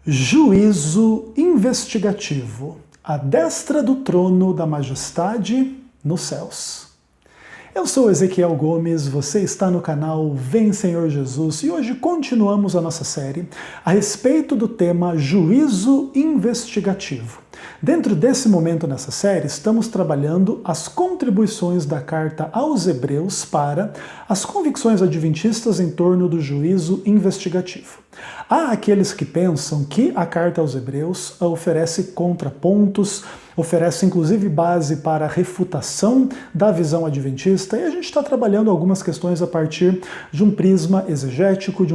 Juízo investigativo, à destra do trono da majestade nos céus. Eu sou Ezequiel Gomes, você está no canal Vem Senhor Jesus e hoje continuamos a nossa série a respeito do tema Juízo investigativo. Dentro desse momento nessa série, estamos trabalhando as contribuições da carta aos Hebreus para as convicções adventistas em torno do juízo investigativo. Há aqueles que pensam que a carta aos Hebreus oferece contrapontos, oferece inclusive base para a refutação da visão adventista, e a gente está trabalhando algumas questões a partir de um prisma exegético, de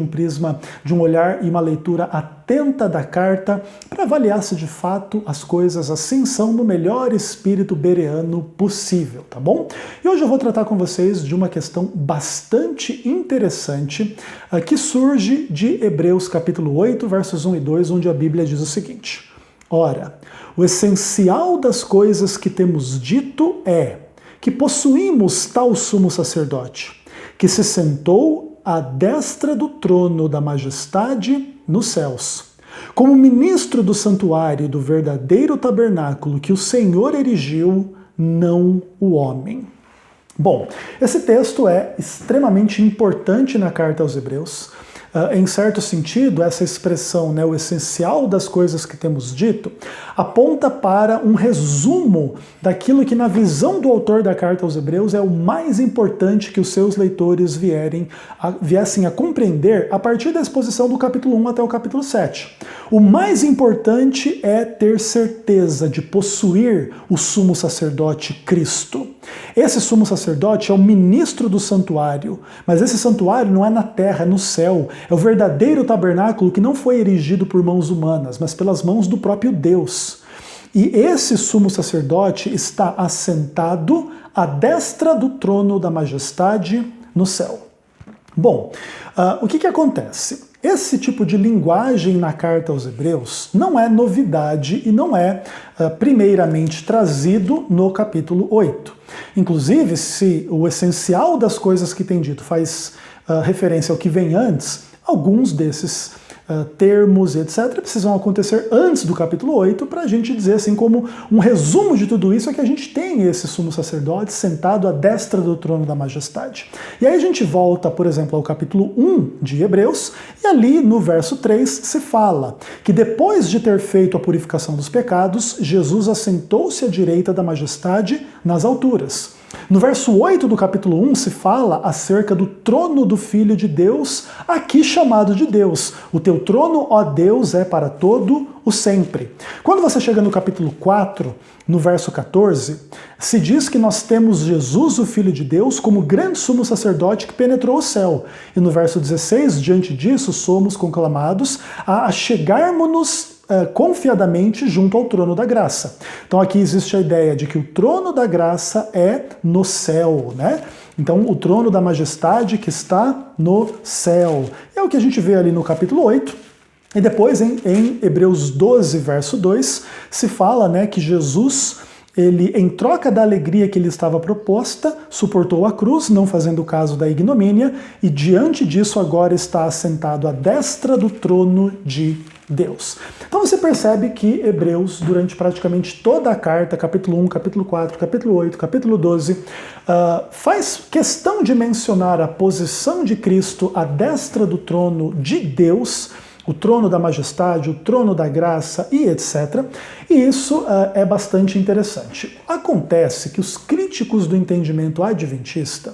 um olhar e uma leitura atenta da carta, para avaliar se de fato as coisas assim são no melhor espírito bereano possível, tá bom? E hoje eu vou tratar com vocês de uma questão bastante interessante que surge de Hebreus capítulo 8, versos 1 e 2, onde a Bíblia diz o seguinte: Ora, o essencial das coisas que temos dito é que possuímos tal sumo sacerdote, que se sentou à destra do trono da majestade nos céus, como ministro do santuário do verdadeiro tabernáculo que o Senhor erigiu, não o homem. Bom, esse texto é extremamente importante na carta aos Hebreus. Em certo sentido, essa expressão, o essencial das coisas que temos dito, aponta para um resumo daquilo que na visão do autor da carta aos Hebreus é o mais importante que os seus leitores viessem a compreender a partir da exposição do capítulo 1 até o capítulo 7. O mais importante é ter certeza de possuir o sumo sacerdote Cristo. Esse sumo sacerdote é o ministro do santuário, mas esse santuário não é na terra, é no céu. É o verdadeiro tabernáculo que não foi erigido por mãos humanas, mas pelas mãos do próprio Deus. E esse sumo sacerdote está assentado à destra do trono da majestade no céu. Bom, o que acontece? Esse tipo de linguagem na carta aos Hebreus não é novidade e não é primeiramente trazido no capítulo 8. Inclusive, se o essencial das coisas que tem dito faz referência ao que vem antes, alguns desses termos e etc. precisam acontecer antes do capítulo 8 para a gente dizer assim como um resumo de tudo isso é que a gente tem esse sumo sacerdote sentado à destra do trono da majestade. E aí a gente volta, por exemplo, ao capítulo 1 de Hebreus e ali no verso 3 se fala que depois de ter feito a purificação dos pecados, Jesus assentou-se à direita da majestade nas alturas. No verso 8 do capítulo 1 se fala acerca do trono do Filho de Deus, aqui chamado de Deus. O teu trono, ó Deus, é para todo o sempre. Quando você chega no capítulo 4, no verso 14, se diz que nós temos Jesus, o Filho de Deus, como grande sumo sacerdote que penetrou o céu. E no verso 16, diante disso, somos conclamados a chegarmos-nos confiadamente junto ao trono da graça. Então aqui existe a ideia de que o trono da graça é no céu, né? Então o trono da majestade que está no céu. É o que a gente vê ali no capítulo 8. E depois em Hebreus 12, verso 2, se fala que Jesus, ele, em troca da alegria que lhe estava proposta, suportou a cruz, não fazendo caso da ignomínia, e diante disso agora está assentado à destra do trono de Deus. Então você percebe que Hebreus, durante praticamente toda a carta, capítulo 1, capítulo 4, capítulo 8, capítulo 12, faz questão de mencionar a posição de Cristo à destra do trono de Deus, o trono da majestade, o trono da graça e etc. E isso é bastante interessante. Acontece que os críticos do entendimento adventista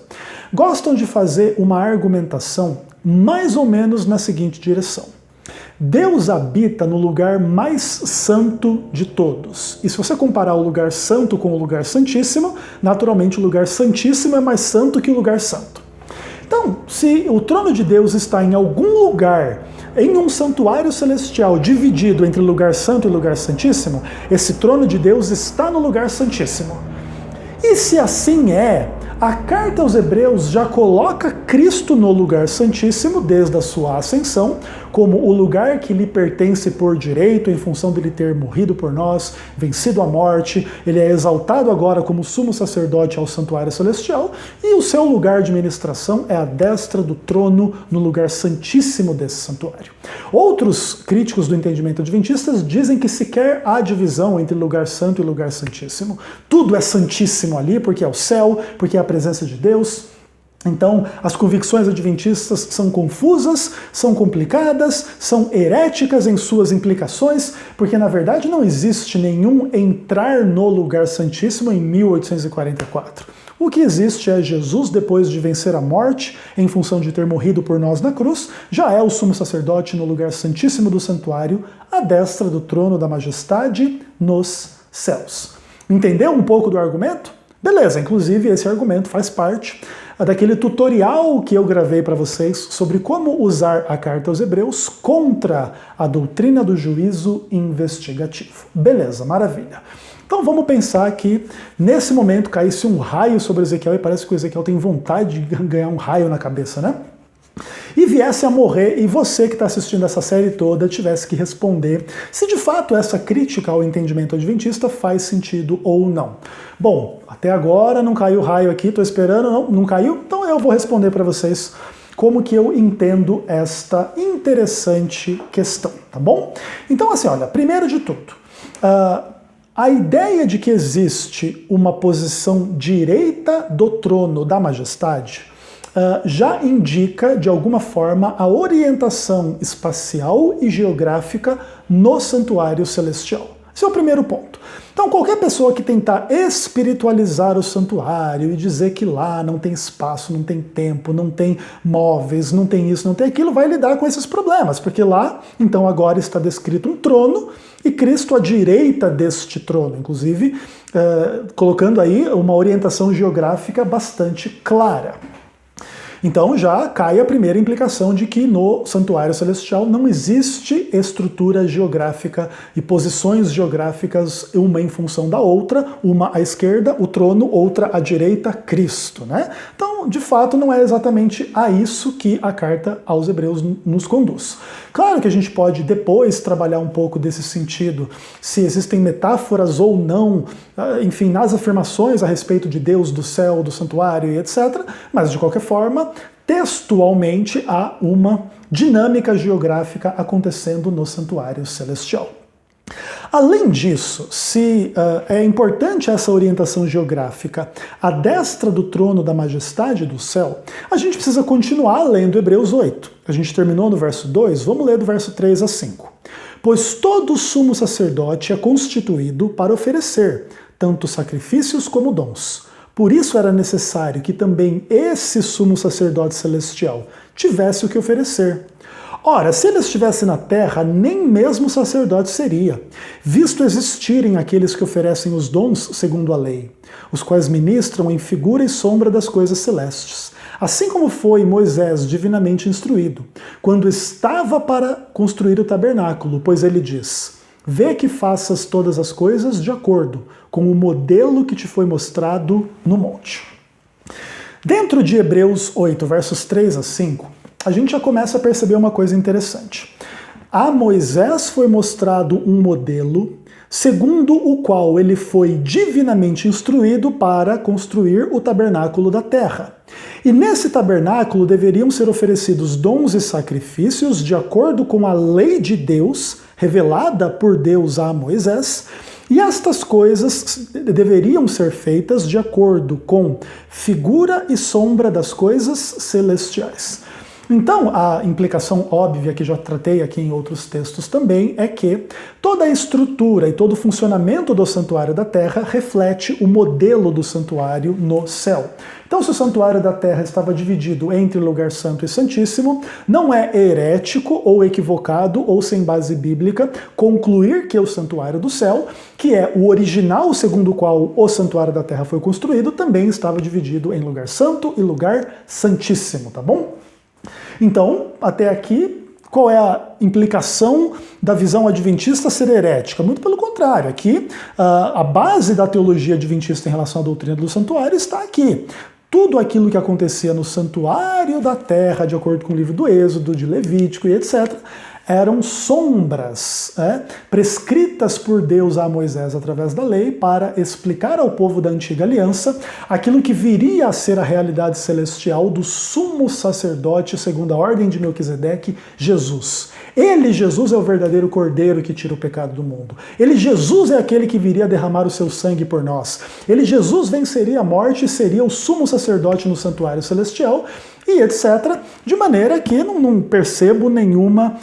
gostam de fazer uma argumentação mais ou menos na seguinte direção. Deus habita no lugar mais santo de todos. E se você comparar o lugar santo com o lugar santíssimo, naturalmente o lugar santíssimo é mais santo que o lugar santo. Então, se o trono de Deus está em algum lugar, em um santuário celestial dividido entre lugar santo e lugar santíssimo, esse trono de Deus está no lugar santíssimo. E se assim é, a carta aos Hebreus já coloca Cristo no lugar santíssimo desde a sua ascensão, como o lugar que lhe pertence por direito, em função dele ter morrido por nós, vencido a morte. Ele é exaltado agora como sumo sacerdote ao santuário celestial, e o seu lugar de ministração é a destra do trono, no lugar santíssimo desse santuário. Outros críticos do entendimento adventista dizem que sequer há divisão entre lugar santo e lugar santíssimo. Tudo é santíssimo ali, porque é o céu, porque é a presença de Deus. Então, as convicções adventistas são confusas, são complicadas, são heréticas em suas implicações, porque na verdade não existe nenhum entrar no lugar santíssimo em 1844. O que existe é Jesus, depois de vencer a morte, em função de ter morrido por nós na cruz, já é o sumo sacerdote no lugar santíssimo do santuário, à destra do trono da majestade nos céus. Entendeu um pouco do argumento? Beleza, inclusive esse argumento faz parte daquele tutorial que eu gravei para vocês sobre como usar a carta aos Hebreus contra a doutrina do juízo investigativo. Beleza, maravilha. Então vamos pensar que nesse momento caísse um raio sobre Ezequiel, e parece que o Ezequiel tem vontade de ganhar um raio na cabeça, né? E viesse a morrer, e você que está assistindo essa série toda tivesse que responder se de fato essa crítica ao entendimento adventista faz sentido ou não. Bom, até agora não caiu raio aqui, estou esperando, não caiu, então eu vou responder para vocês como que eu entendo esta interessante questão, tá bom? Então assim, olha, primeiro de tudo, a ideia de que existe uma posição direita do trono da majestade já indica, de alguma forma, a orientação espacial e geográfica no santuário celestial. Esse é o primeiro ponto. Então, qualquer pessoa que tentar espiritualizar o santuário e dizer que lá não tem espaço, não tem tempo, não tem móveis, não tem isso, não tem aquilo, vai lidar com esses problemas, porque lá, então, agora está descrito um trono e Cristo à direita deste trono, inclusive colocando aí uma orientação geográfica bastante clara. Então já cai a primeira implicação de que no santuário celestial não existe estrutura geográfica e posições geográficas, uma em função da outra, uma à esquerda, o trono, outra à direita, Cristo, né? Então, de fato, não é exatamente a isso que a carta aos Hebreus nos conduz. Claro que a gente pode depois trabalhar um pouco desse sentido, se existem metáforas ou não, enfim, nas afirmações a respeito de Deus, do céu, do santuário e etc., mas de qualquer forma, textualmente há uma dinâmica geográfica acontecendo no santuário celestial. Além disso, se é importante essa orientação geográfica à destra do trono da majestade do céu, a gente precisa continuar lendo Hebreus 8. A gente terminou no verso 2, vamos ler do verso 3 a 5. Pois todo sumo sacerdote é constituído para oferecer tanto sacrifícios como dons. Por isso era necessário que também esse sumo sacerdote celestial tivesse o que oferecer. Ora, se ele estivesse na terra, nem mesmo sacerdote seria, visto existirem aqueles que oferecem os dons segundo a lei, os quais ministram em figura e sombra das coisas celestes. Assim como foi Moisés divinamente instruído, quando estava para construir o tabernáculo, pois ele diz: vê que faças todas as coisas de acordo com o modelo que te foi mostrado no monte. Dentro de Hebreus 8, versos 3 a 5, a gente já começa a perceber uma coisa interessante. A Moisés foi mostrado um modelo segundo o qual ele foi divinamente instruído para construir o tabernáculo da terra. E nesse tabernáculo deveriam ser oferecidos dons e sacrifícios de acordo com a lei de Deus, revelada por Deus a Moisés, e estas coisas deveriam ser feitas de acordo com figura e sombra das coisas celestiais. Então, a implicação óbvia que já tratei aqui em outros textos também é que toda a estrutura e todo o funcionamento do santuário da terra reflete o modelo do santuário no céu. Então, se o santuário da terra estava dividido entre lugar santo e santíssimo, não é herético ou equivocado ou sem base bíblica concluir que o santuário do céu, que é o original segundo o qual o santuário da terra foi construído, também estava dividido em lugar santo e lugar santíssimo, tá bom? Então, até aqui, qual é a implicação da visão adventista ser herética? Muito pelo contrário, aqui a base da teologia adventista em relação à doutrina do santuário está aqui. Tudo aquilo que acontecia no santuário da terra, de acordo com o livro do Êxodo, de Levítico e etc., eram sombras prescritas por Deus a Moisés através da lei para explicar ao povo da antiga aliança aquilo que viria a ser a realidade celestial do sumo sacerdote segundo a ordem de Melquisedeque, Jesus. Ele, Jesus, é o verdadeiro cordeiro que tira o pecado do mundo. Ele, Jesus, é aquele que viria derramar o seu sangue por nós. Ele, Jesus, venceria a morte e seria o sumo sacerdote no santuário celestial e etc. De maneira que não percebo nenhuma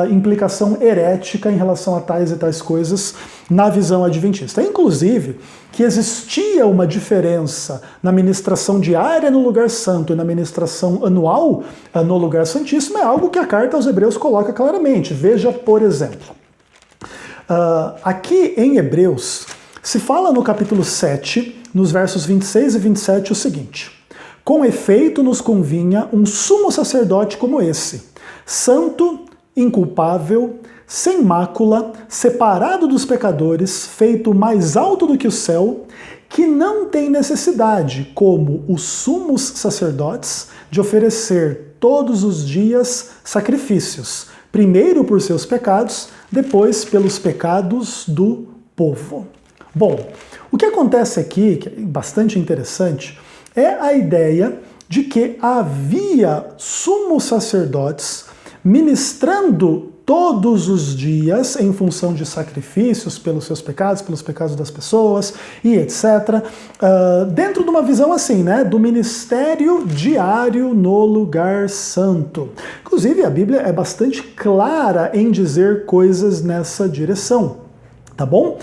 implicação herética em relação a tais e tais coisas na visão adventista. Inclusive, que existia uma diferença na ministração diária no lugar santo e na ministração anual no lugar santíssimo é algo que a carta aos Hebreus coloca claramente. Veja, por exemplo, aqui em Hebreus se fala no capítulo 7, nos versos 26 e 27 o seguinte: com efeito nos convinha um sumo sacerdote como esse, santo, inculpável, sem mácula, separado dos pecadores, feito mais alto do que o céu, que não tem necessidade, como os sumos sacerdotes, de oferecer todos os dias sacrifícios, primeiro por seus pecados, depois pelos pecados do povo. Bom, o que acontece aqui, que é bastante interessante, é a ideia de que havia sumos sacerdotes ministrando todos os dias em função de sacrifícios pelos seus pecados, pelos pecados das pessoas e etc. Dentro de uma visão assim, né, do ministério diário no lugar santo. Inclusive a Bíblia é bastante clara em dizer coisas nessa direção, tá bom?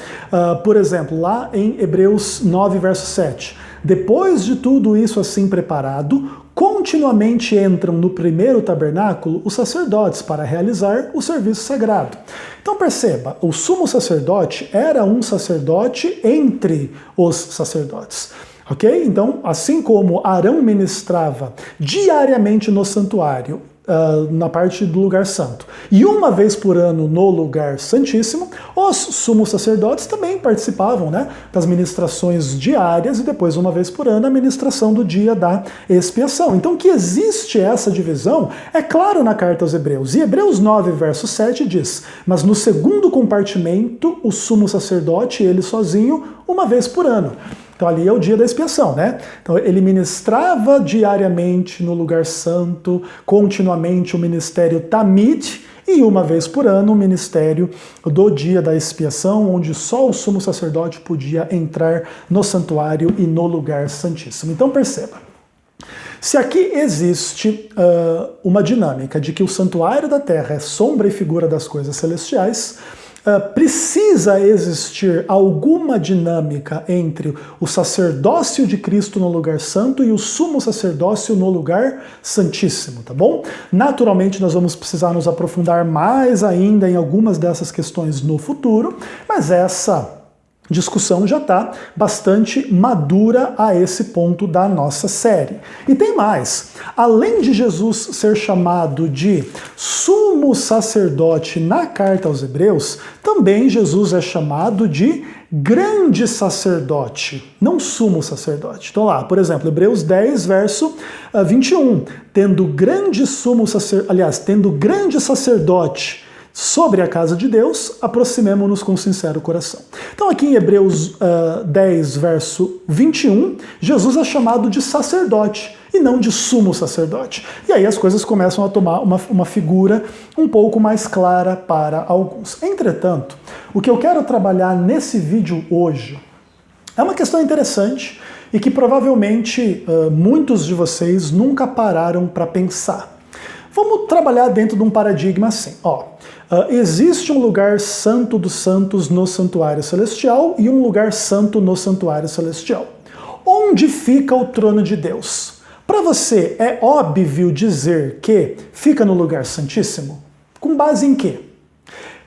Por exemplo, lá em Hebreus 9, verso 7. Depois de tudo isso assim preparado, continuamente entram no primeiro tabernáculo os sacerdotes para realizar o serviço sagrado. Então perceba, o sumo sacerdote era um sacerdote entre os sacerdotes. Ok? Então, assim como Arão ministrava diariamente no santuário, na parte do lugar santo, e uma vez por ano no lugar santíssimo, os sumos sacerdotes também participavam, né, das ministrações diárias e depois, uma vez por ano, a ministração do dia da expiação. Então, que existe essa divisão é claro na carta aos Hebreus. E Hebreus 9, verso 7 diz: mas no segundo compartimento, o sumo sacerdote, ele sozinho, uma vez por ano. Então ali é o dia da expiação, né? Então ele ministrava diariamente no lugar santo, continuamente o ministério Tamid, e uma vez por ano o ministério do dia da expiação, onde só o sumo sacerdote podia entrar no santuário e no lugar santíssimo. Então perceba, se aqui existe uma dinâmica de que o santuário da terra é sombra e figura das coisas celestiais, precisa existir alguma dinâmica entre o sacerdócio de Cristo no lugar santo e o sumo sacerdócio no lugar santíssimo, tá bom? Naturalmente nós vamos precisar nos aprofundar mais ainda em algumas dessas questões no futuro, mas essa discussão já está bastante madura a esse ponto da nossa série. E tem mais. Além de Jesus ser chamado de sumo sacerdote na carta aos Hebreus, também Jesus é chamado de grande sacerdote, não sumo sacerdote. Então lá, por exemplo, Hebreus 10, verso 21. Tendo grande sacerdote sobre a casa de Deus, aproximemo-nos com sincero coração. Então aqui em Hebreus 10, verso 21, Jesus é chamado de sacerdote e não de sumo sacerdote. E aí as coisas começam a tomar uma figura um pouco mais clara para alguns. Entretanto, o que eu quero trabalhar nesse vídeo hoje é uma questão interessante e que provavelmente muitos de vocês nunca pararam para pensar. Vamos trabalhar dentro de um paradigma assim, existe um lugar santo dos santos no santuário celestial e um lugar santo no santuário celestial. Onde fica o trono de Deus? Para você é óbvio dizer que fica no lugar santíssimo? Com base em quê?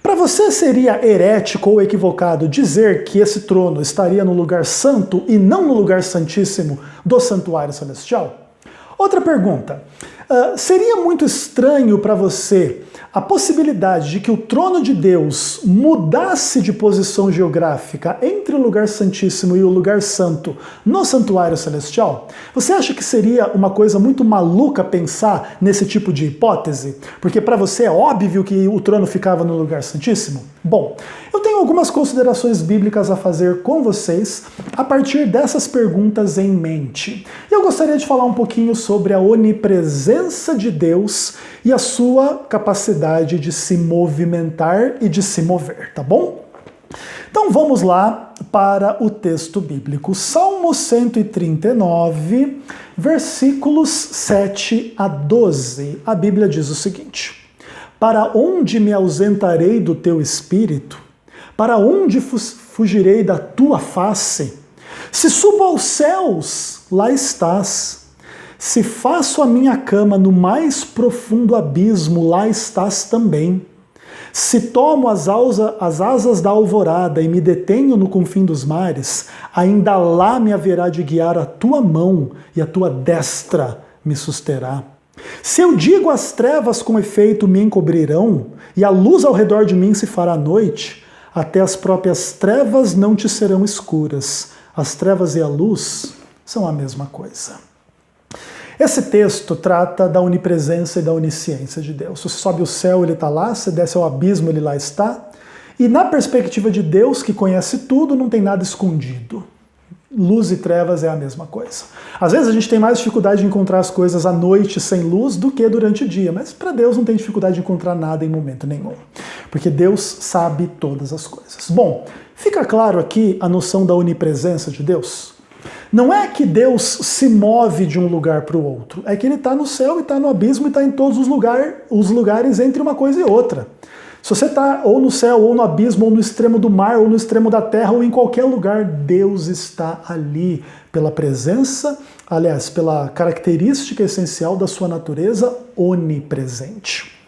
Para você seria herético ou equivocado dizer que esse trono estaria no lugar santo e não no lugar santíssimo do santuário celestial? Outra pergunta. Seria muito estranho para você a possibilidade de que o trono de Deus mudasse de posição geográfica entre o lugar santíssimo e o lugar santo no santuário celestial? Você acha que seria uma coisa muito maluca pensar nesse tipo de hipótese? Porque para você é óbvio que o trono ficava no lugar santíssimo? Bom, eu tenho algumas considerações bíblicas a fazer com vocês a partir dessas perguntas em mente. E eu gostaria de falar um pouquinho sobre a onipresença de Deus e a sua capacidade de se movimentar e de se mover, tá bom? Então vamos lá para o texto bíblico. Salmo 139, versículos 7 a 12. A Bíblia diz o seguinte: Para onde me ausentarei do teu espírito? Para onde fugirei da tua face? Se subo aos céus, lá estás. Se faço a minha cama no mais profundo abismo, lá estás também. Se tomo as asas da alvorada e me detenho no confim dos mares, ainda lá me haverá de guiar a tua mão e a tua destra me susterá. Se eu digo as trevas com efeito me encobrirão, e a luz ao redor de mim se fará noite, até as próprias trevas não te serão escuras. As trevas e a luz são a mesma coisa. Esse texto trata da onipresença e da onisciência de Deus. Se você sobe o céu, ele está lá, se desce ao abismo, ele lá está. E na perspectiva de Deus, que conhece tudo, não tem nada escondido. Luz e trevas é a mesma coisa. Às vezes a gente tem mais dificuldade de encontrar as coisas à noite sem luz do que durante o dia, mas para Deus não tem dificuldade de encontrar nada em momento nenhum, porque Deus sabe todas as coisas. Bom, fica claro aqui a noção da onipresença de Deus? Não é que Deus se move de um lugar para o outro, é que ele está no céu e está no abismo e está em todos os lugares entre uma coisa e outra. Se você está ou no céu, ou no abismo, ou no extremo do mar, ou no extremo da terra, ou em qualquer lugar, Deus está ali pela presença, aliás, pela característica essencial da sua natureza onipresente.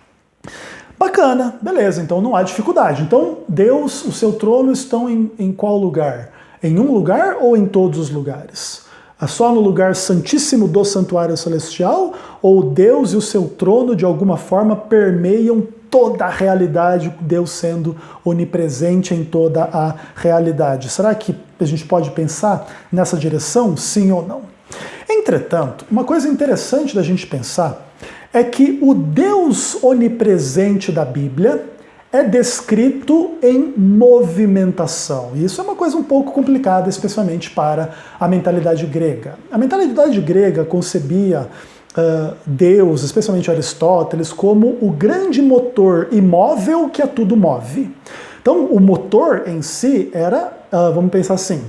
Bacana, beleza, então não há dificuldade. Então Deus, o seu trono estão em qual lugar? Em um lugar ou em todos os lugares? É só no lugar santíssimo do santuário celestial? Ou Deus e o seu trono de alguma forma permeiam toda a realidade, Deus sendo onipresente em toda a realidade? Será que a gente pode pensar nessa direção, sim ou não? Entretanto, uma coisa interessante da gente pensar é que o Deus onipresente da Bíblia é descrito em movimentação. E isso é uma coisa um pouco complicada, especialmente para a mentalidade grega. A mentalidade grega concebia Deus, especialmente Aristóteles, como o grande motor imóvel que a tudo move. Então, o motor em si era, vamos pensar assim,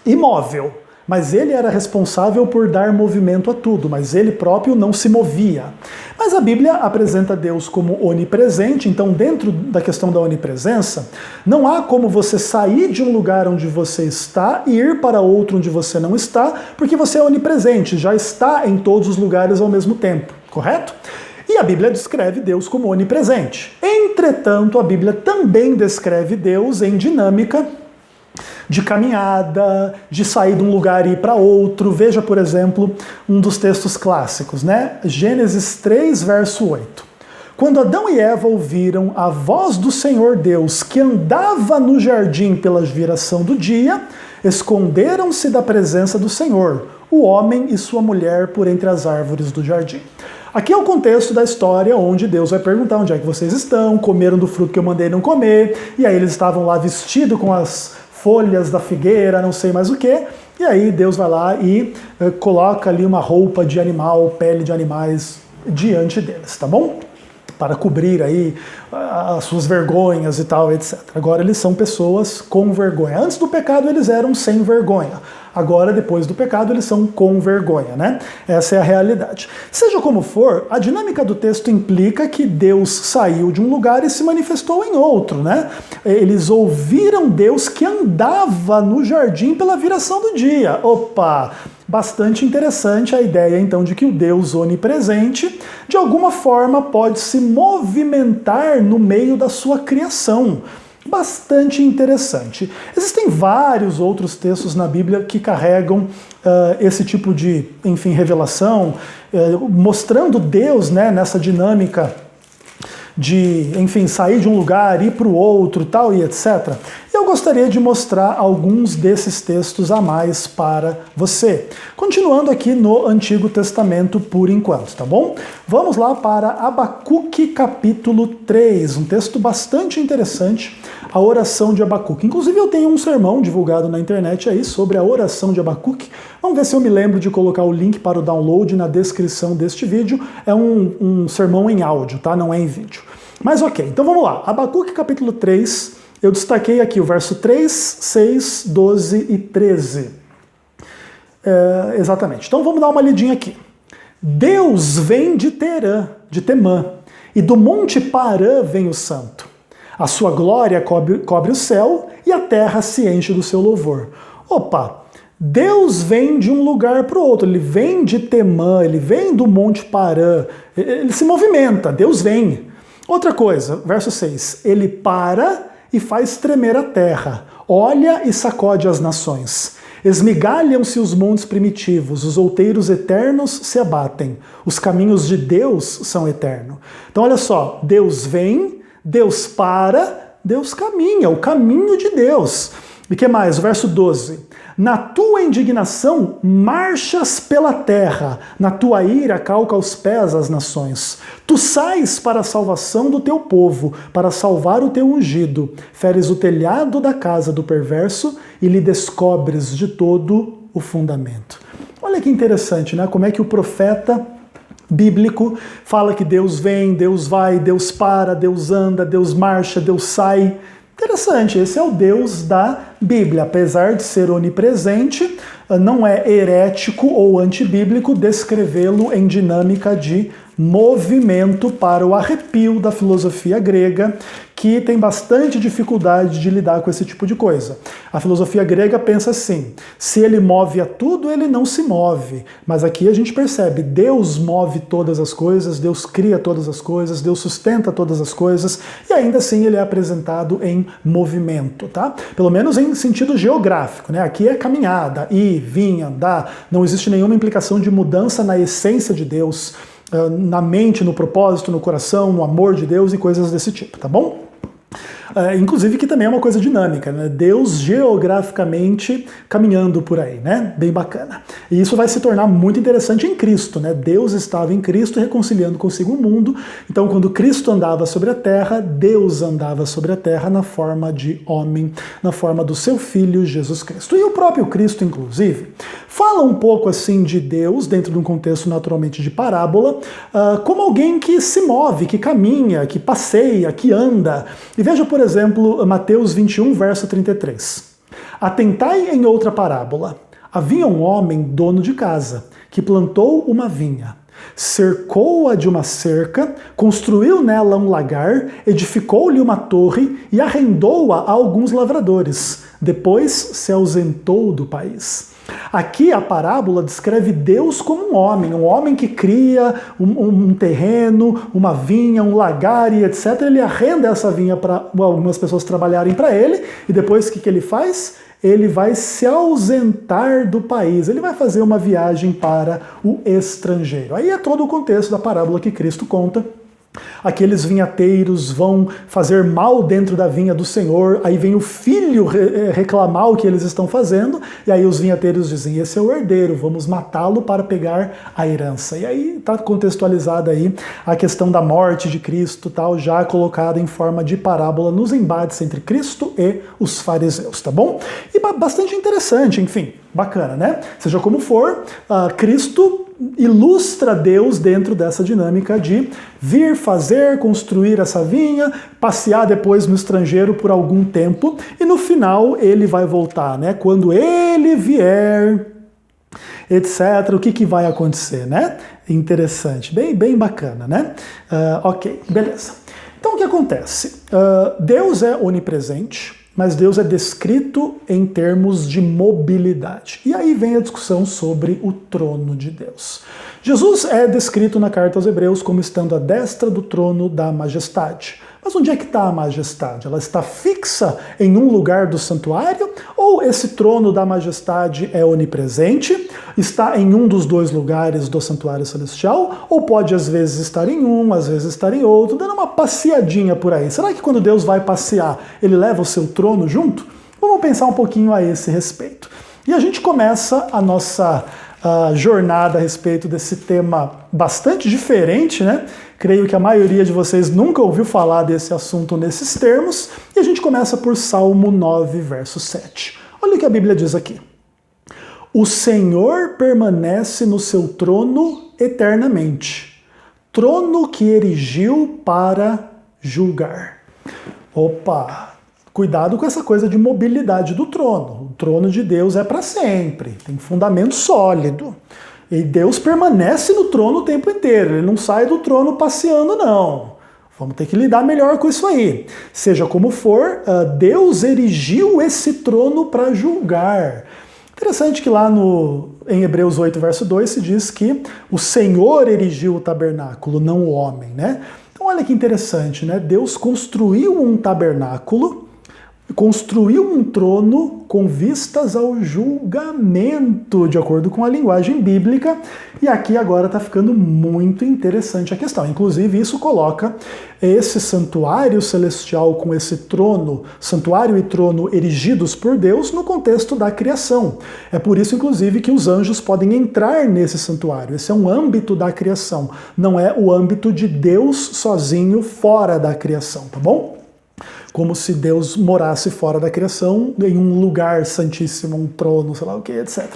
imóvel, mas ele era responsável por dar movimento a tudo, mas ele próprio não se movia. Mas a Bíblia apresenta Deus como onipresente, então dentro da questão da onipresença, não há como você sair de um lugar onde você está e ir para outro onde você não está, porque você é onipresente, já está em todos os lugares ao mesmo tempo, correto? E a Bíblia descreve Deus como onipresente. Entretanto, a Bíblia também descreve Deus em dinâmica, de caminhada, de sair de um lugar e ir para outro. Veja, por exemplo, um dos textos clássicos, né? Gênesis 3, verso 8. Quando Adão e Eva ouviram a voz do Senhor Deus, que andava no jardim pela viração do dia, esconderam-se da presença do Senhor, o homem e sua mulher por entre as árvores do jardim. Aqui é o contexto da história onde Deus vai perguntar onde é que vocês estão, comeram do fruto que eu mandei não comer, e aí eles estavam lá vestidos com as folhas da figueira, não sei mais o que, e aí Deus vai lá e coloca ali uma roupa de animal, pele de animais diante deles, tá bom? Para cobrir aí as suas vergonhas e tal, etc. Agora eles são pessoas com vergonha. Antes do pecado eles eram sem vergonha. Agora, depois do pecado, eles são com vergonha, né? Essa é a realidade. Seja como for, a dinâmica do texto implica que Deus saiu de um lugar e se manifestou em outro, né? Eles ouviram Deus que andava no jardim pela viração do dia. Opa! Bastante interessante a ideia, então, de que o Deus onipresente, de alguma forma, pode se movimentar no meio da sua criação. bastante interessante. Existem vários outros textos na Bíblia que carregam esse tipo de, enfim, revelação, mostrando Deus, né, nessa dinâmica de, enfim, sair de um lugar, ir para o outro, tal e etc. Eu gostaria de mostrar alguns desses textos a mais para você. Continuando aqui no Antigo Testamento por enquanto, tá bom? Vamos lá para Abacuque capítulo 3, um texto bastante interessante, a oração de Abacuque. Inclusive eu tenho um sermão divulgado na internet aí sobre a oração de Abacuque. Vamos ver se eu me lembro de colocar o link para o download na descrição deste vídeo. É um sermão em áudio, tá? Não é em vídeo. Mas ok, então vamos lá. Abacuque capítulo 3, eu destaquei aqui o verso 3, 6, 12 e 13. Exatamente. Então vamos dar uma lidinha aqui. Deus vem de Temã, e do monte Parã vem o santo. A sua glória cobre o céu, e a terra se enche do seu louvor. Opa! Deus vem de um lugar para o outro, ele vem de Temã, ele vem do monte Parã, ele se movimenta, Deus vem. Outra coisa, verso 6, ele para e faz tremer a terra, olha e sacode as nações. Esmigalham-se os montes primitivos, os outeiros eternos se abatem, os caminhos de Deus são eternos. Então olha só, Deus vem, Deus para, Deus caminha, o caminho de Deus. E que mais? O verso 12. Na tua indignação marchas pela terra, na tua ira calca aos pés as nações. Tu sais para a salvação do teu povo, para salvar o teu ungido. Feres o telhado da casa do perverso e lhe descobres de todo o fundamento. Olha que interessante, né? Como é que o profeta bíblico fala que Deus vem, Deus vai, Deus para, Deus anda, Deus marcha, Deus sai. Interessante, esse é o Deus da Bíblia. Apesar de ser onipresente, não é herético ou antibíblico descrevê-lo em dinâmica de movimento para o arrepio da filosofia grega, que tem bastante dificuldade de lidar com esse tipo de coisa. A filosofia grega pensa assim, se ele move a tudo, ele não se move. Mas aqui a gente percebe, Deus move todas as coisas, Deus cria todas as coisas, Deus sustenta todas as coisas, e ainda assim ele é apresentado em movimento, tá? Pelo menos em sentido geográfico, né? Aqui é caminhada, ir, vir, andar, não existe nenhuma implicação de mudança na essência de Deus, na mente, no propósito, no coração, no amor de Deus e coisas desse tipo, tá bom? Inclusive que também é uma coisa dinâmica, né? Deus geograficamente caminhando por aí, né? Bem bacana. E isso vai se tornar muito interessante em Cristo, né? Deus estava em Cristo reconciliando consigo o mundo, então quando Cristo andava sobre a terra, Deus andava sobre a terra na forma de homem, na forma do seu Filho Jesus Cristo. E o próprio Cristo, inclusive, fala um pouco assim de Deus, dentro de um contexto naturalmente de parábola, como alguém que se move, que caminha, que passeia, que anda. E veja, por exemplo, Mateus 21, verso 33. Atentai em outra parábola. Havia um homem, dono de casa, que plantou uma vinha, cercou-a de uma cerca, construiu nela um lagar, edificou-lhe uma torre e arrendou-a a alguns lavradores. Depois se ausentou do país. Aqui a parábola descreve Deus como um homem que cria um terreno, uma vinha, um lagar e etc. Ele arrenda essa vinha para algumas pessoas trabalharem para ele, e depois o que ele faz? Ele vai se ausentar do país, ele vai fazer uma viagem para o estrangeiro. Aí é todo o contexto da parábola que Cristo conta. Aqueles vinhateiros vão fazer mal dentro da vinha do Senhor, aí vem o filho reclamar o que eles estão fazendo, e aí os vinhateiros dizem, esse é o herdeiro, vamos matá-lo para pegar a herança. E aí está contextualizada aí a questão da morte de Cristo, tal, já colocada em forma de parábola nos embates entre Cristo e os fariseus, tá bom? E bastante interessante, enfim, bacana, né? Seja como for, Cristo ilustra Deus dentro dessa dinâmica de vir fazer, construir essa vinha, passear depois no estrangeiro por algum tempo, e no final ele vai voltar, né? Quando ele vier, etc. O que vai acontecer, né? Interessante, bem bacana, né? Ok, beleza. Então o que acontece? Deus é onipresente, mas Deus é descrito em termos de mobilidade. E aí vem a discussão sobre o trono de Deus. Jesus é descrito na carta aos Hebreus como estando à destra do trono da majestade. Mas onde é que está a majestade? Ela está fixa em um lugar do santuário? Ou esse trono da majestade é onipresente, está em um dos dois lugares do santuário celestial? Ou pode às vezes estar em um, às vezes estar em outro, dando uma passeadinha por aí? Será que quando Deus vai passear, ele leva o seu trono junto? Vamos pensar um pouquinho a esse respeito. E a gente começa a nossa jornada a respeito desse tema bastante diferente, né? Creio que a maioria de vocês nunca ouviu falar desse assunto nesses termos, e a gente começa por Salmo 9, verso 7. Olha o que a Bíblia diz aqui. O Senhor permanece no seu trono eternamente, trono que erigiu para julgar. Opa! Cuidado com essa coisa de mobilidade do trono. O trono de Deus é para sempre, tem fundamento sólido. E Deus permanece no trono o tempo inteiro, ele não sai do trono passeando, não. Vamos ter que lidar melhor com isso aí. Seja como for, Deus erigiu esse trono para julgar. Interessante que lá em Hebreus 8, verso 2, se diz que o Senhor erigiu o tabernáculo, não o homem, né? Então olha que interessante, né? Deus construiu um tabernáculo, construiu um trono com vistas ao julgamento, de acordo com a linguagem bíblica, e aqui agora está ficando muito interessante a questão. Inclusive, isso coloca esse santuário celestial com esse trono, santuário e trono erigidos por Deus, no contexto da criação. É por isso, inclusive, que os anjos podem entrar nesse santuário. Esse é um âmbito da criação, não é o âmbito de Deus sozinho fora da criação, tá bom? Como se Deus morasse fora da criação, em um lugar santíssimo, um trono, sei lá o que, etc.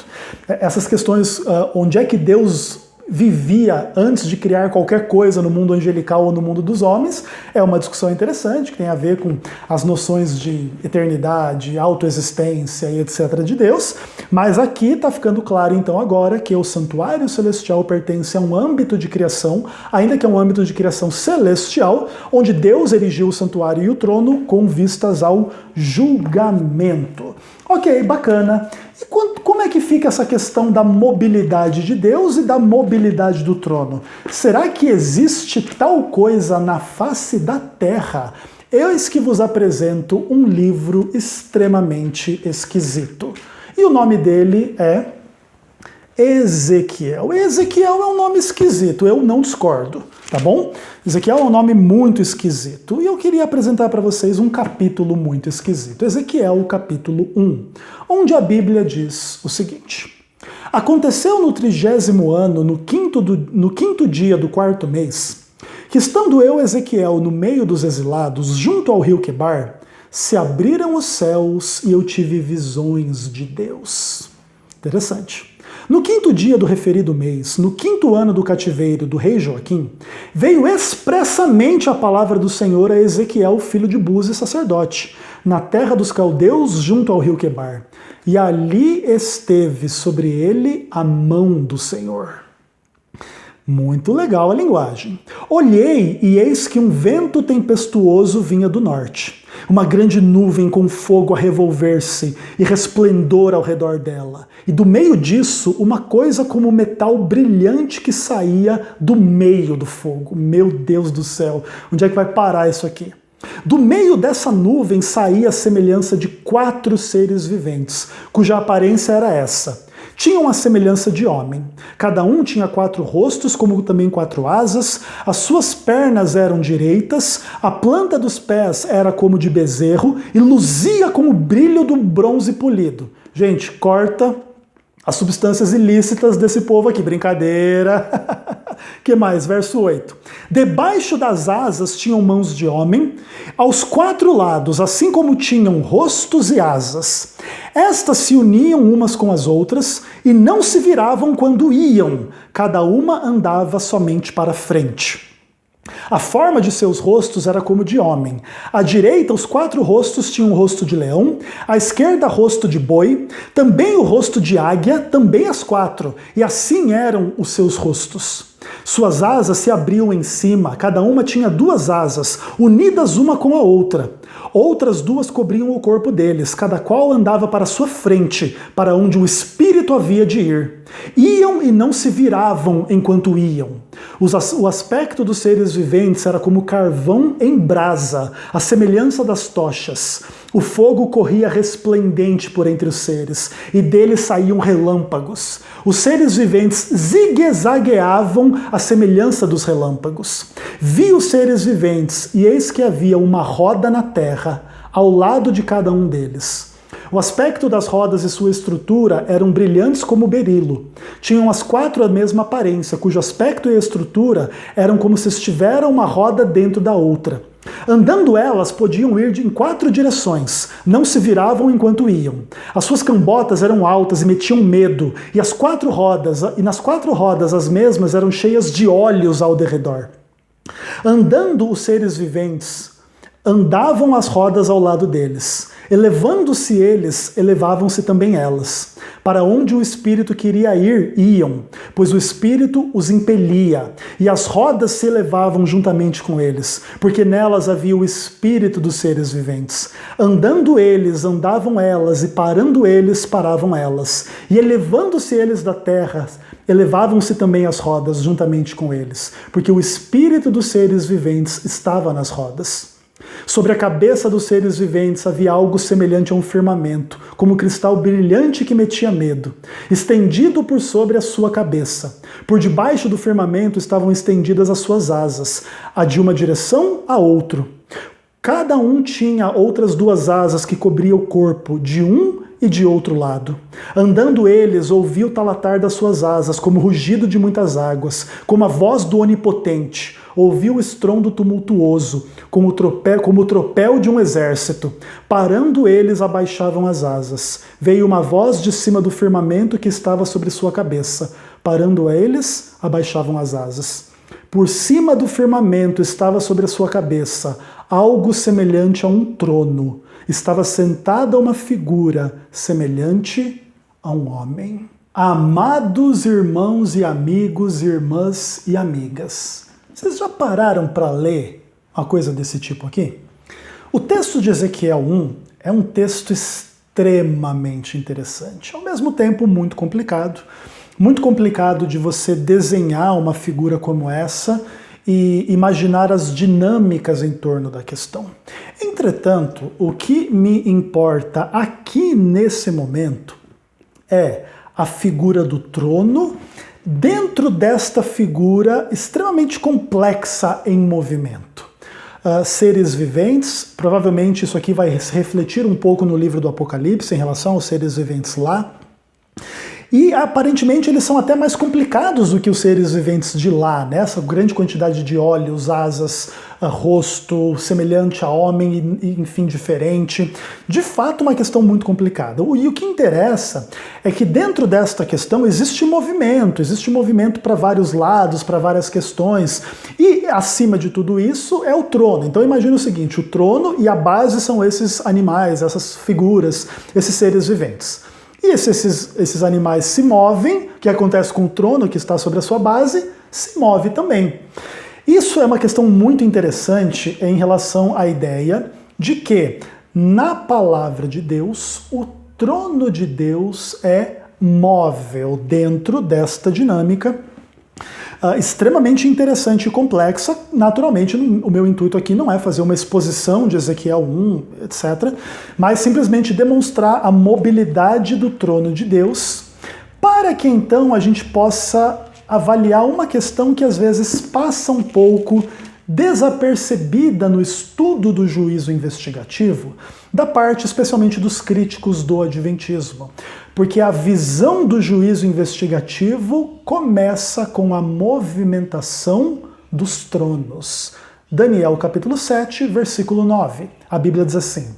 Essas questões, onde é que Deus vivia antes de criar qualquer coisa no mundo angelical ou no mundo dos homens, é uma discussão interessante, que tem a ver com as noções de eternidade, autoexistência e etc. de Deus, mas aqui está ficando claro então agora que o santuário celestial pertence a um âmbito de criação, ainda que é um âmbito de criação celestial, onde Deus erigiu o santuário e o trono com vistas ao julgamento. Ok, bacana. E como é que fica essa questão da mobilidade de Deus e da mobilidade do trono? Será que existe tal coisa na face da terra? Eis que vos apresento um livro extremamente esquisito. E o nome dele é Ezequiel. Ezequiel é um nome esquisito, eu não discordo, tá bom? Ezequiel é um nome muito esquisito e eu queria apresentar para vocês um capítulo muito esquisito. Ezequiel, capítulo 1, onde a Bíblia diz o seguinte: Aconteceu no 30º ano, no quinto dia do 4º mês, que estando eu, Ezequiel, no meio dos exilados, junto ao rio Quebar, se abriram os céus e eu tive visões de Deus. Interessante. No 5º dia do referido mês, no 5º ano do cativeiro do rei Joaquim, veio expressamente a palavra do Senhor a Ezequiel, filho de Buzi, sacerdote, na terra dos caldeus, junto ao rio Quebar. E ali esteve sobre ele a mão do Senhor. Muito legal a linguagem. Olhei e eis que um vento tempestuoso vinha do norte. Uma grande nuvem com fogo a revolver-se e resplendor ao redor dela. E do meio disso, uma coisa como metal brilhante que saía do meio do fogo. Meu Deus do céu, onde é que vai parar isso aqui? Do meio dessa nuvem saía a semelhança de 4 seres viventes, cuja aparência era essa. Tinham a semelhança de homem. Cada um tinha 4 rostos, como também 4 asas. As suas pernas eram direitas, a planta dos pés era como de bezerro e luzia como o brilho do bronze polido. Gente, corta as substâncias ilícitas desse povo aqui. Brincadeira. Que mais? Verso 8. Debaixo das asas tinham mãos de homem, aos 4 lados, assim como tinham rostos e asas. Estas se uniam umas com as outras e não se viravam quando iam, cada uma andava somente para frente. A forma de seus rostos era como de homem. À direita, os 4 rostos tinham o rosto de leão, à esquerda, rosto de boi, também o rosto de águia, também as 4, e assim eram os seus rostos. Suas asas se abriam em cima, cada uma tinha 2 asas, unidas uma com a outra. Outras 2 cobriam o corpo deles, cada qual andava para sua frente, para onde o espírito havia de ir. Iam e não se viravam enquanto iam. O aspecto dos seres viventes era como carvão em brasa, a semelhança das tochas. O fogo corria resplendente por entre os seres, e deles saíam relâmpagos. Os seres viventes zigue-zagueavam à semelhança dos relâmpagos. Vi os seres viventes, e eis que havia uma roda na terra, ao lado de cada um deles. O aspecto das rodas e sua estrutura eram brilhantes como berilo. Tinham as 4 a mesma aparência, cujo aspecto e estrutura eram como se estivera uma roda dentro da outra. Andando elas, podiam ir em 4 direções, não se viravam enquanto iam. As suas cambotas eram altas e metiam medo, e nas 4 rodas as mesmas eram cheias de olhos ao derredor. Andando os seres viventes, andavam as rodas ao lado deles. Elevando-se eles, elevavam-se também elas. Para onde o Espírito queria ir, iam, pois o Espírito os impelia, e as rodas se elevavam juntamente com eles, porque nelas havia o Espírito dos seres viventes. Andando eles, andavam elas, e parando eles, paravam elas. E elevando-se eles da terra, elevavam-se também as rodas juntamente com eles, porque o Espírito dos seres viventes estava nas rodas. Sobre a cabeça dos seres viventes havia algo semelhante a um firmamento, como cristal brilhante que metia medo, estendido por sobre a sua cabeça. Por debaixo do firmamento estavam estendidas as suas asas, a de uma direção a outro. Cada um tinha outras 2 asas que cobriam o corpo, de um e de outro lado. Andando eles, ouvi o talatar das suas asas, como o rugido de muitas águas, como a voz do Onipotente. Ouvi o estrondo tumultuoso, como o tropel de um exército. Parando eles, abaixavam as asas. Veio uma voz de cima do firmamento que estava sobre sua cabeça. Parando eles, abaixavam as asas. Por cima do firmamento estava sobre a sua cabeça algo semelhante a um trono. Estava sentada uma figura semelhante a um homem. Amados irmãos e amigos, irmãs e amigas, vocês já pararam para ler uma coisa desse tipo aqui? O texto de Ezequiel 1 é um texto extremamente interessante, ao mesmo tempo muito complicado de você desenhar uma figura como essa e imaginar as dinâmicas em torno da questão. Entretanto, o que me importa aqui nesse momento é a figura do trono, dentro desta figura extremamente complexa em movimento. Seres viventes, provavelmente isso aqui vai refletir um pouco no livro do Apocalipse em relação aos seres viventes lá. E aparentemente eles são até mais complicados do que os seres viventes de lá, né? Essa grande quantidade de olhos, asas, rosto, semelhante a homem, e, enfim, diferente. De fato, uma questão muito complicada. E o que interessa é que dentro desta questão existe movimento para vários lados, para várias questões. E acima de tudo isso é o trono. Então imagina o seguinte, o trono e a base são esses animais, essas figuras, esses seres viventes. E esses animais se movem, o que acontece com o trono que está sobre a sua base, se move também. Isso é uma questão muito interessante em relação à ideia de que, na palavra de Deus, o trono de Deus é móvel dentro desta dinâmica extremamente interessante e complexa. Naturalmente, o meu intuito aqui não é fazer uma exposição de Ezequiel 1, etc., mas simplesmente demonstrar a mobilidade do trono de Deus, para que então a gente possa avaliar uma questão que às vezes passa um pouco desapercebida no estudo do juízo investigativo, da parte especialmente dos críticos do adventismo. Porque a visão do juízo investigativo começa com a movimentação dos tronos. Daniel capítulo 7, versículo 9. A Bíblia diz assim: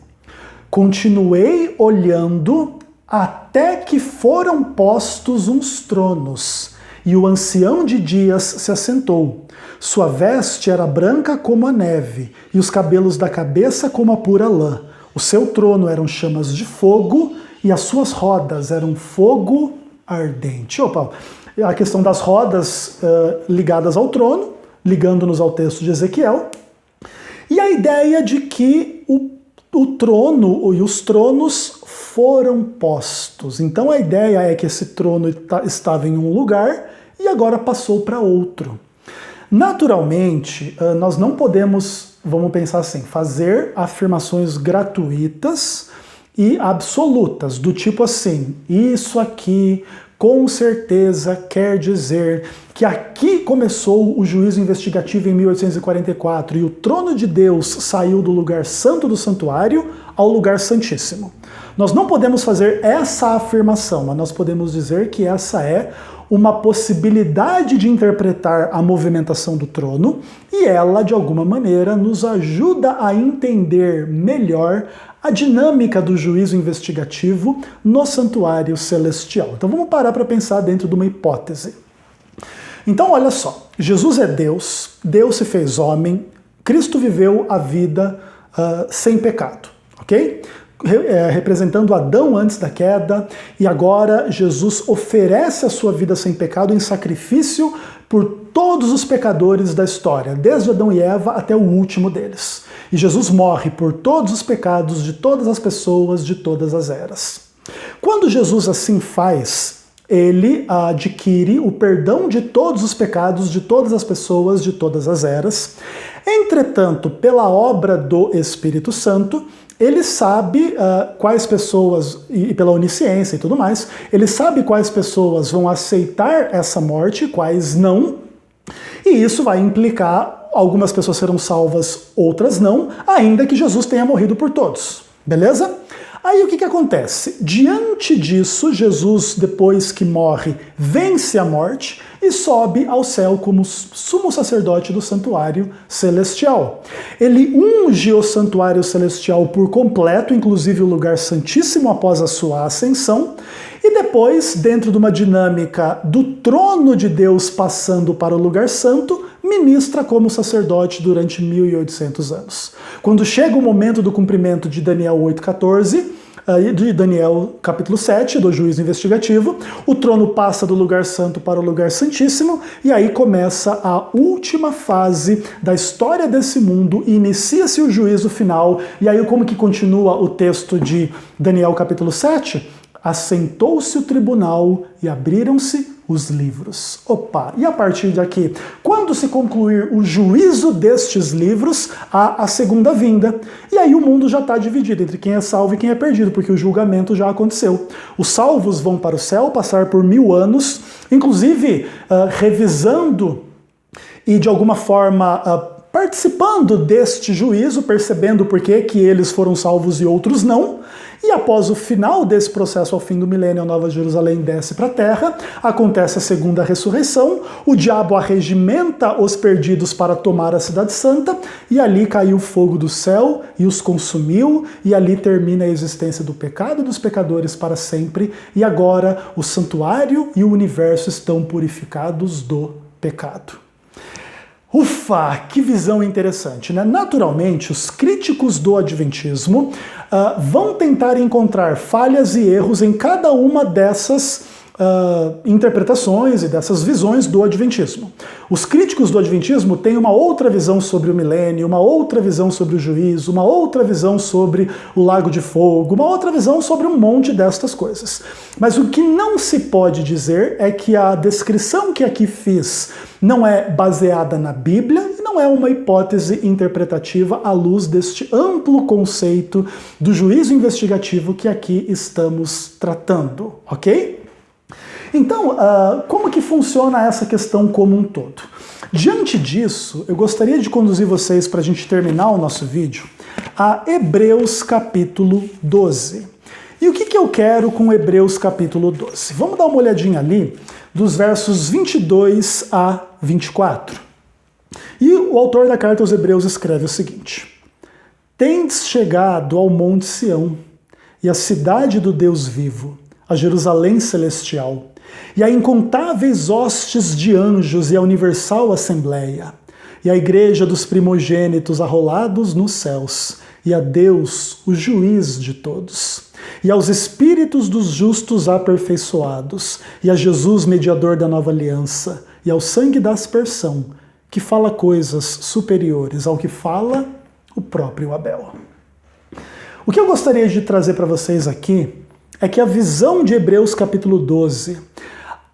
continuei olhando até que foram postos uns tronos, e o ancião de dias se assentou. Sua veste era branca como a neve, e os cabelos da cabeça como a pura lã. O seu trono eram chamas de fogo, e as suas rodas eram fogo ardente. Opa, a questão das rodas ligadas ao trono, ligando-nos ao texto de Ezequiel, e a ideia de que o trono e os tronos foram postos. Então a ideia é que esse trono estava em um lugar e agora passou para outro. Naturalmente, nós não podemos, vamos pensar assim, fazer afirmações gratuitas e absolutas, do tipo assim, isso aqui com certeza quer dizer que aqui começou o juízo investigativo em 1844 e o trono de Deus saiu do lugar santo do santuário ao lugar santíssimo. Nós não podemos fazer essa afirmação, mas nós podemos dizer que essa é uma possibilidade de interpretar a movimentação do trono e ela, de alguma maneira, nos ajuda a entender melhor a dinâmica do juízo investigativo no santuário celestial. Então vamos parar para pensar dentro de uma hipótese. Então olha só, Jesus é Deus, Deus se fez homem, Cristo viveu a vida sem pecado, ok? Representando Adão antes da queda, e agora Jesus oferece a sua vida sem pecado em sacrifício por todos os pecadores da história, desde Adão e Eva até o último deles. E Jesus morre por todos os pecados de todas as pessoas de todas as eras. Quando Jesus assim faz, ele adquire o perdão de todos os pecados de todas as pessoas de todas as eras. Entretanto, pela obra do Espírito Santo, ele sabe quais pessoas, e pela onisciência e tudo mais, ele sabe quais pessoas vão aceitar essa morte, quais não, e isso vai implicar algumas pessoas serão salvas, outras não, ainda que Jesus tenha morrido por todos, beleza? Aí o que acontece? Diante disso, Jesus, depois que morre, vence a morte e sobe ao céu como sumo sacerdote do santuário celestial. Ele unge o santuário celestial por completo, inclusive o lugar santíssimo após a sua ascensão, e depois, dentro de uma dinâmica do trono de Deus passando para o lugar santo, ministra como sacerdote durante 1800 anos. Quando chega o momento do cumprimento de Daniel 8,14, de Daniel capítulo 7, do juízo investigativo, o trono passa do lugar santo para o lugar santíssimo, e aí começa a última fase da história desse mundo, e inicia-se o juízo final, e aí como que continua o texto de Daniel capítulo 7? Assentou-se o tribunal e abriram-se os livros. Opa! E a partir daqui, quando se concluir o juízo destes livros, há a segunda vinda. E aí o mundo já está dividido entre quem é salvo e quem é perdido, porque o julgamento já aconteceu. Os salvos vão para o céu, passar por 1000 anos, inclusive revisando e de alguma forma participando deste juízo, percebendo por que eles foram salvos e outros não. E após o final desse processo, ao fim do milênio, a Nova Jerusalém desce para a terra, acontece a segunda ressurreição, o diabo arregimenta os perdidos para tomar a cidade santa, e ali caiu o fogo do céu e os consumiu, e ali termina a existência do pecado e dos pecadores para sempre, e agora o santuário e o universo estão purificados do pecado. Ufa, que visão interessante, né? Naturalmente, os críticos do Adventismo vão tentar encontrar falhas e erros em cada uma dessas interpretações e dessas visões do Adventismo. Os críticos do Adventismo têm uma outra visão sobre o milênio, uma outra visão sobre o juízo, uma outra visão sobre o lago de fogo, uma outra visão sobre um monte destas coisas. Mas o que não se pode dizer é que a descrição que aqui fiz não é baseada na Bíblia e não é uma hipótese interpretativa à luz deste amplo conceito do juízo investigativo que aqui estamos tratando, ok? Então, como que funciona essa questão como um todo? Diante disso, eu gostaria de conduzir vocês, para a gente terminar o nosso vídeo, a Hebreus capítulo 12. E o que eu quero com Hebreus capítulo 12? Vamos dar uma olhadinha ali dos versos 22 a 24. E o autor da carta aos Hebreus escreve o seguinte: Tendes chegado ao monte Sião, e à cidade do Deus vivo, a Jerusalém celestial, e a incontáveis hostes de anjos e a universal assembleia, e a igreja dos primogênitos arrolados nos céus, e a Deus, o juiz de todos, e aos espíritos dos justos aperfeiçoados, e a Jesus, mediador da nova aliança, e ao sangue da aspersão, que fala coisas superiores ao que fala o próprio Abel. O que eu gostaria de trazer para vocês aqui é que a visão de Hebreus capítulo 12,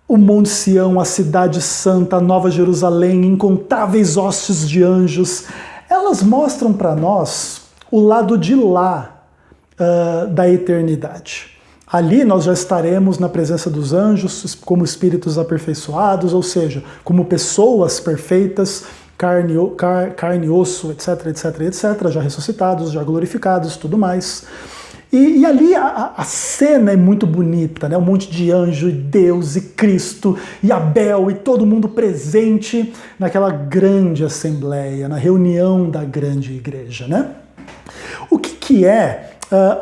o Monte Sião, a cidade santa, a Nova Jerusalém, incontáveis hostes de anjos, elas mostram para nós o lado de lá da eternidade. Ali nós já estaremos na presença dos anjos como espíritos aperfeiçoados, ou seja, como pessoas perfeitas, carne e osso, etc, etc, etc, já ressuscitados, já glorificados, tudo mais. E ali a cena é muito bonita, né? Um monte de anjo, e Deus, e Cristo, e Abel, e todo mundo presente naquela grande assembleia, na reunião da grande igreja, né? O que é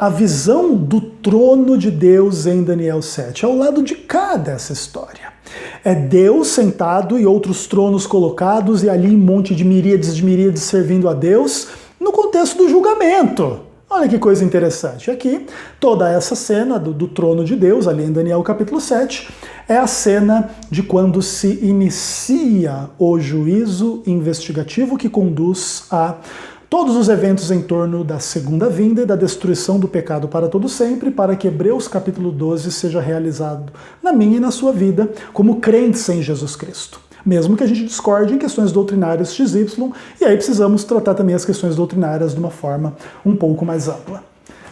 a visão do trono de Deus em Daniel 7? É o lado de cá dessa história. É Deus sentado e outros tronos colocados, e ali um monte de miríades servindo a Deus, no contexto do julgamento. Olha que coisa interessante. Aqui, toda essa cena do trono de Deus, ali em Daniel capítulo 7, é a cena de quando se inicia o juízo investigativo que conduz a todos os eventos em torno da segunda vinda e da destruição do pecado para todo sempre, para que Hebreus capítulo 12 seja realizado na minha e na sua vida como crentes em Jesus Cristo. Mesmo que a gente discorde em questões doutrinárias XY, e aí precisamos tratar também as questões doutrinárias de uma forma um pouco mais ampla.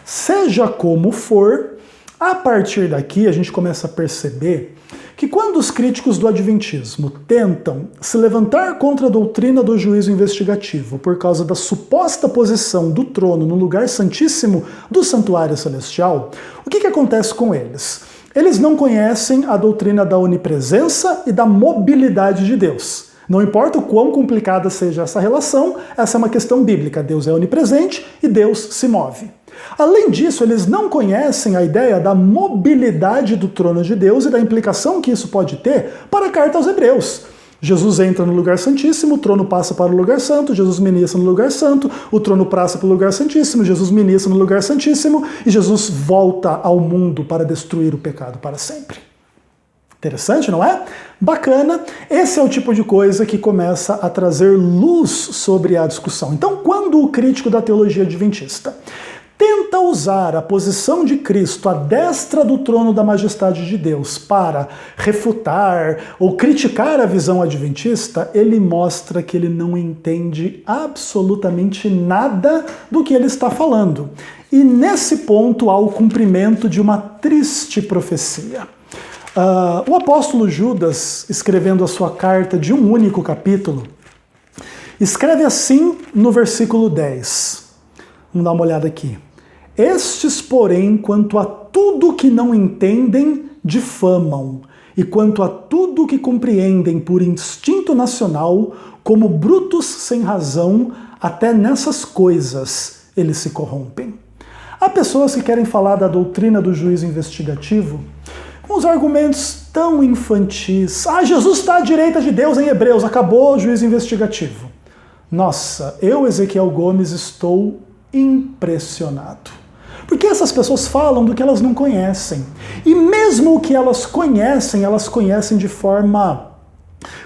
Seja como for, a partir daqui a gente começa a perceber que quando os críticos do Adventismo tentam se levantar contra a doutrina do juízo investigativo por causa da suposta posição do trono no lugar santíssimo do santuário celestial, o que acontece com eles? Eles não conhecem a doutrina da onipresença e da mobilidade de Deus. Não importa o quão complicada seja essa relação, essa é uma questão bíblica. Deus é onipresente e Deus se move. Além disso, eles não conhecem a ideia da mobilidade do trono de Deus e da implicação que isso pode ter para a carta aos Hebreus. Jesus entra no lugar santíssimo, o trono passa para o lugar santo, Jesus ministra no lugar santo, o trono passa para o lugar santíssimo, Jesus ministra no lugar santíssimo e Jesus volta ao mundo para destruir o pecado para sempre. Interessante, não é? Bacana. Esse é o tipo de coisa que começa a trazer luz sobre a discussão. Então, quando o crítico da teologia adventista tenta usar a posição de Cristo à destra do trono da majestade de Deus para refutar ou criticar a visão adventista, ele mostra que ele não entende absolutamente nada do que ele está falando. E nesse ponto há o cumprimento de uma triste profecia. O apóstolo Judas, escrevendo a sua carta de um único capítulo, escreve assim no versículo 10. Vamos dar uma olhada aqui. Estes, porém, quanto a tudo que não entendem, difamam, e quanto a tudo que compreendem por instinto nacional, como brutos sem razão, até nessas coisas eles se corrompem. Há pessoas que querem falar da doutrina do juízo investigativo com os argumentos tão infantis. Jesus está à direita de Deus em Hebreus, acabou o juízo investigativo. Nossa, eu, Ezequiel Gomes, estou impressionado. Porque essas pessoas falam do que elas não conhecem. E mesmo o que elas conhecem de forma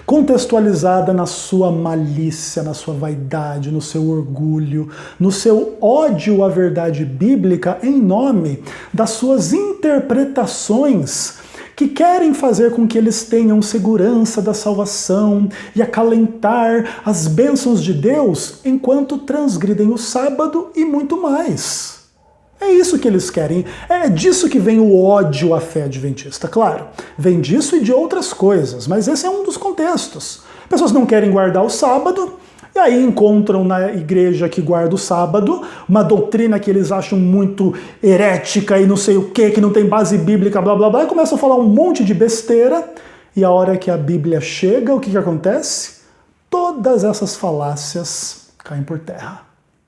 contextualizada na sua malícia, na sua vaidade, no seu orgulho, no seu ódio à verdade bíblica em nome das suas interpretações que querem fazer com que eles tenham segurança da salvação e acalentar as bênçãos de Deus enquanto transgridem o sábado e muito mais. É isso que eles querem. É disso que vem o ódio à fé adventista. Claro, vem disso e de outras coisas, mas esse é um dos contextos. Pessoas não querem guardar o sábado, e aí encontram na igreja que guarda o sábado uma doutrina que eles acham muito herética e não sei o que não tem base bíblica, blá blá blá, e começam a falar um monte de besteira, e a hora que a Bíblia chega, o que acontece? Todas essas falácias caem por terra.